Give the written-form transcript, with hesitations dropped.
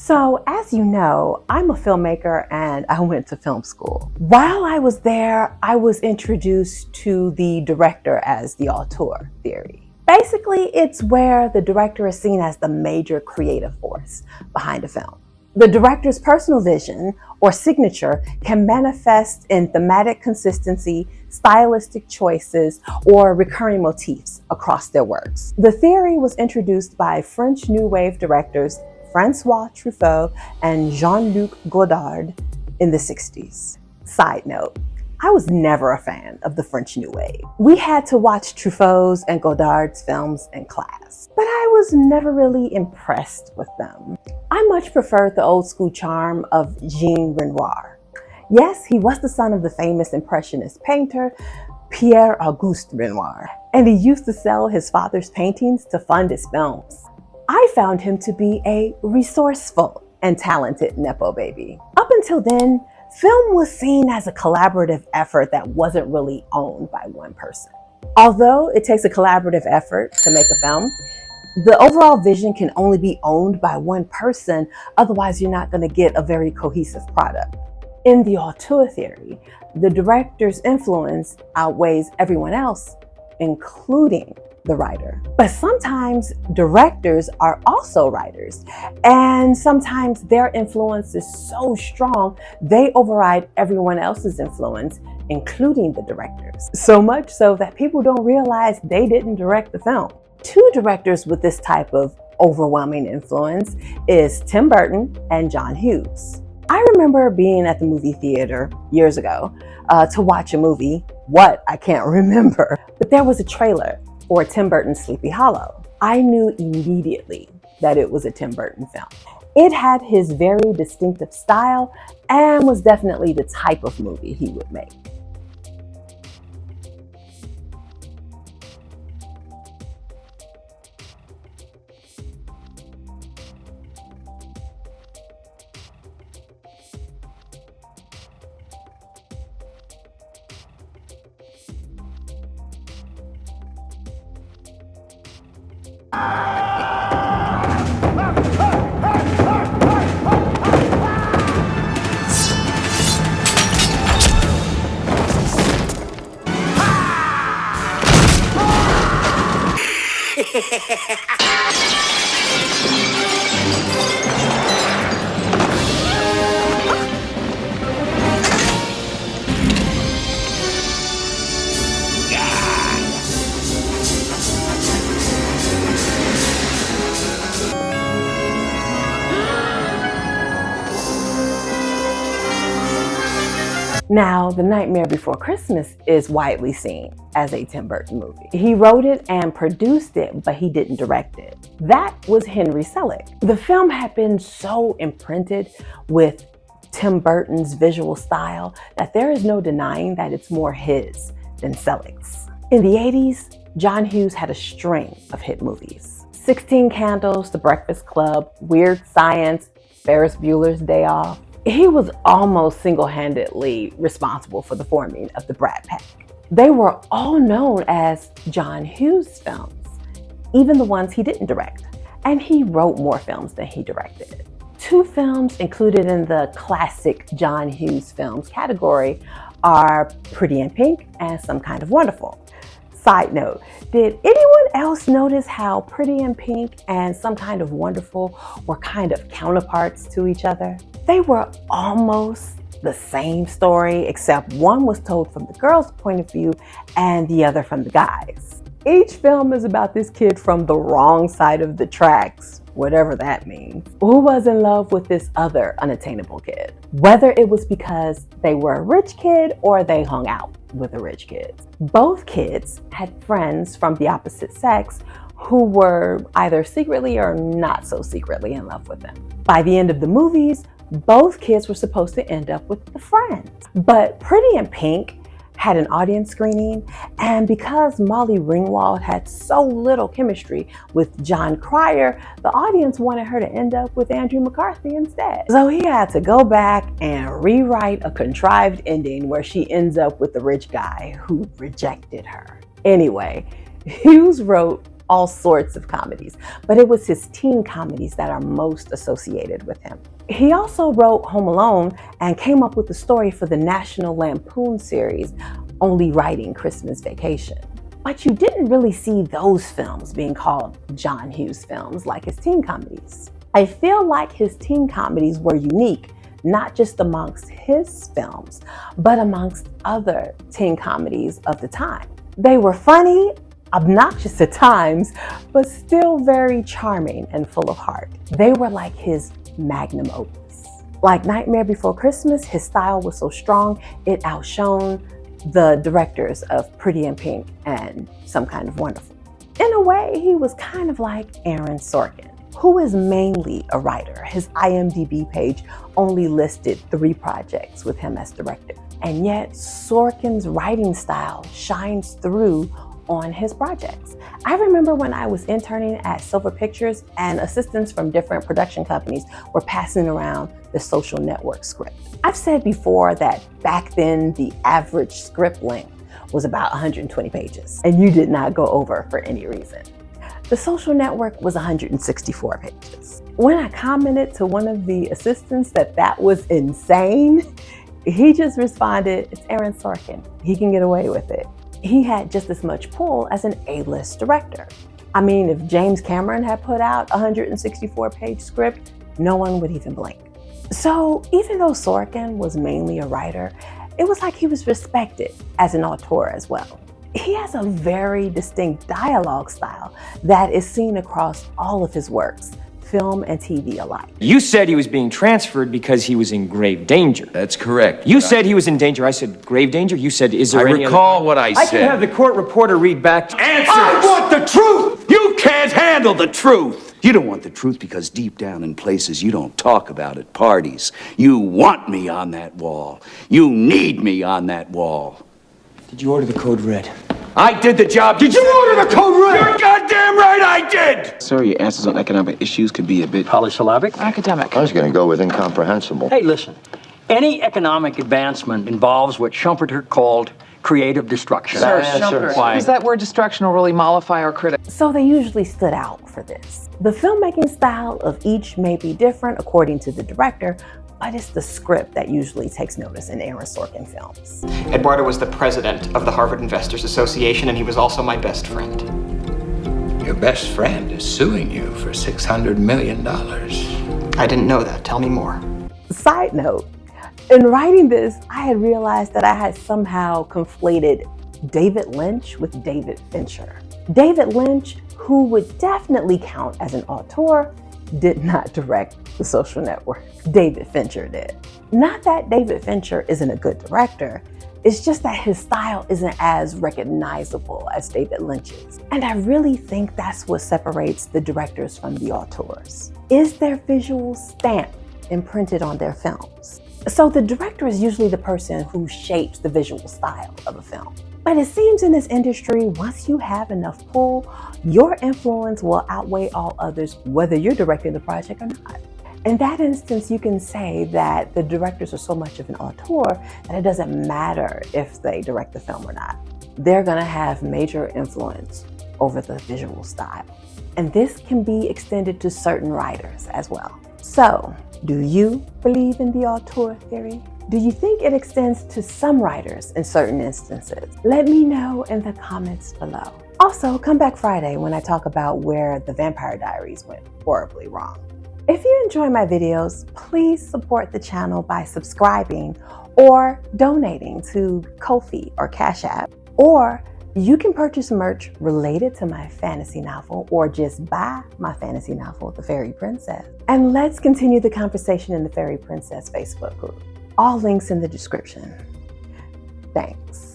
So, as you know, I'm a filmmaker and I went to film school. While I was there, I was introduced to the director as the auteur theory. Basically, it's where the director is seen as the major creative force behind a film. The director's personal vision or signature can manifest in thematic consistency, stylistic choices, or recurring motifs across their works. The theory was introduced by French New Wave directors Francois Truffaut and Jean-Luc Godard in the 60s. Side note, I was never a fan of the French New Wave. We had to watch Truffaut's and Godard's films in class, but I was never really impressed with them. I much preferred the old school charm of Jean Renoir. Yes, he was the son of the famous Impressionist painter, Pierre-Auguste Renoir, and he used to sell his father's paintings to fund his films. I found him to be a resourceful and talented Nepo baby. Up until then, film was seen as a collaborative effort that wasn't really owned by one person. Although it takes a collaborative effort to make a film, the overall vision can only be owned by one person, otherwise you're not going to get a very cohesive product. In the auteur theory, the director's influence outweighs everyone else, including the writer. But sometimes directors are also writers, and sometimes their influence is so strong they override everyone else's influence, including the directors. So much so that people don't realize they didn't direct the film. Two directors with this type of overwhelming influence is Tim Burton and John Hughes. I remember being at the movie theater years ago to watch a movie. What? I can't remember. But there was a trailer for Tim Burton's Sleepy Hollow. I knew immediately that it was a Tim Burton film. It had his very distinctive style and was definitely the type of movie he would make. Now, The Nightmare Before Christmas is widely seen as a Tim Burton movie. He wrote it and produced it, but he didn't direct it. That was Henry Selick. The film had been so imprinted with Tim Burton's visual style that there is no denying that it's more his than Selick's. In the 80s, John Hughes had a string of hit movies. 16 Candles, The Breakfast Club, Weird Science, Ferris Bueller's Day Off. He was almost single-handedly responsible for the forming of the Brat Pack. They were all known as John Hughes films, even the ones he didn't direct. And he wrote more films than he directed. Two films included in the classic John Hughes films category are Pretty in Pink and Some Kind of Wonderful. Side note, did anyone else notice how Pretty in Pink and Some Kind of Wonderful were kind of counterparts to each other? They were almost the same story, except one was told from the girl's point of view and the other from the guy's. Each film is about this kid from the wrong side of the tracks, whatever that means, who was in love with this other unattainable kid. Whether it was because they were a rich kid or they hung out with the rich kids. Both kids had friends from the opposite sex who were either secretly or not so secretly in love with them. By the end of the movies, both kids were supposed to end up with the friends. But Pretty in Pink had an audience screening, and because Molly Ringwald had so little chemistry with John Cryer, the audience wanted her to end up with Andrew McCarthy instead. So he had to go back and rewrite a contrived ending where she ends up with the rich guy who rejected her. Anyway, Hughes wrote all sorts of comedies, but it was his teen comedies that are most associated with him. He also wrote Home Alone and came up with the story for the National Lampoon series, Only Writing Christmas Vacation. But you didn't really see those films being called John Hughes films like his teen comedies. I feel like his teen comedies were unique, not just amongst his films, but amongst other teen comedies of the time. They were funny, obnoxious at times, but still very charming and full of heart. They were like his magnum opus. Like Nightmare Before Christmas, his style was so strong, it outshone the directors of Pretty in Pink and Some Kind of Wonderful. In a way, he was kind of like Aaron Sorkin, who is mainly a writer. His IMDb page only listed 3 projects with him as director. And yet, Sorkin's writing style shines through on his projects. I remember when I was interning at Silver Pictures and assistants from different production companies were passing around the Social Network script. I've said before that back then the average script length was about 120 pages, and you did not go over for any reason. The Social Network was 164 pages. When I commented to one of the assistants that was insane, he just responded, "It's Aaron Sorkin. He can get away with it." He had just as much pull as an A-list director. I mean, if James Cameron had put out a 164-page script, no one would even blink. So even though Sorkin was mainly a writer, it was like he was respected as an auteur as well. He has a very distinct dialogue style that is seen across all of his works, film and TV alike. You said he was being transferred because he was in grave danger. That's correct. You said he was in danger. I said grave danger. You said, is there any recall what I I said. can have the court reporter read back. Answers! I want the truth! You can't handle the truth! You don't want the truth because deep down in places you don't talk about at parties. You want me on that wall. You need me on that wall. Did you order the code red? I did the job. Did you order the code red? You're goddamn right I did! Sir, your answers on economic issues could be a bit polysyllabic. academic. I was going to go with incomprehensible. Hey, listen. Any economic advancement involves what Schumpeter called creative destruction. Sir, Schumpeter. Why? Does that word destruction will really mollify our critics? So they usually stood out for this. The filmmaking style of each may be different according to the director, but it's the script that usually takes notice in Aaron Sorkin films. Eduardo was the president of the Harvard Investors Association, and he was also my best friend. Your best friend is suing you for $600 million. I didn't know that. Tell me more. Side note, in writing this, I had realized that I had somehow conflated David Lynch with David Fincher. David Lynch, who would definitely count as an auteur, did not direct The Social Network. David Fincher did. Not that David Fincher isn't a good director, it's just that his style isn't as recognizable as David Lynch's. And I really think that's what separates the directors from the auteurs. Is their visual stamp imprinted on their films? So the director is usually the person who shapes the visual style of a film. But it seems in this industry, once you have enough pull, your influence will outweigh all others, whether you're directing the project or not. In that instance, you can say that the directors are so much of an auteur that it doesn't matter if they direct the film or not. They're gonna have major influence over the visual style. And this can be extended to certain writers as well. So, do you believe in the auteur theory? Do you think it extends to some writers in certain instances? Let me know in the comments below. Also, come back Friday when I talk about where The Vampire Diaries went horribly wrong. If you enjoy my videos, please support the channel by subscribing or donating to Ko-fi or Cashapp. Or you can purchase merch related to my fantasy novel or just buy my fantasy novel, The Fairy Princess. And let's continue the conversation in the Fairy Princess Facebook group. All links in the description. Thanks.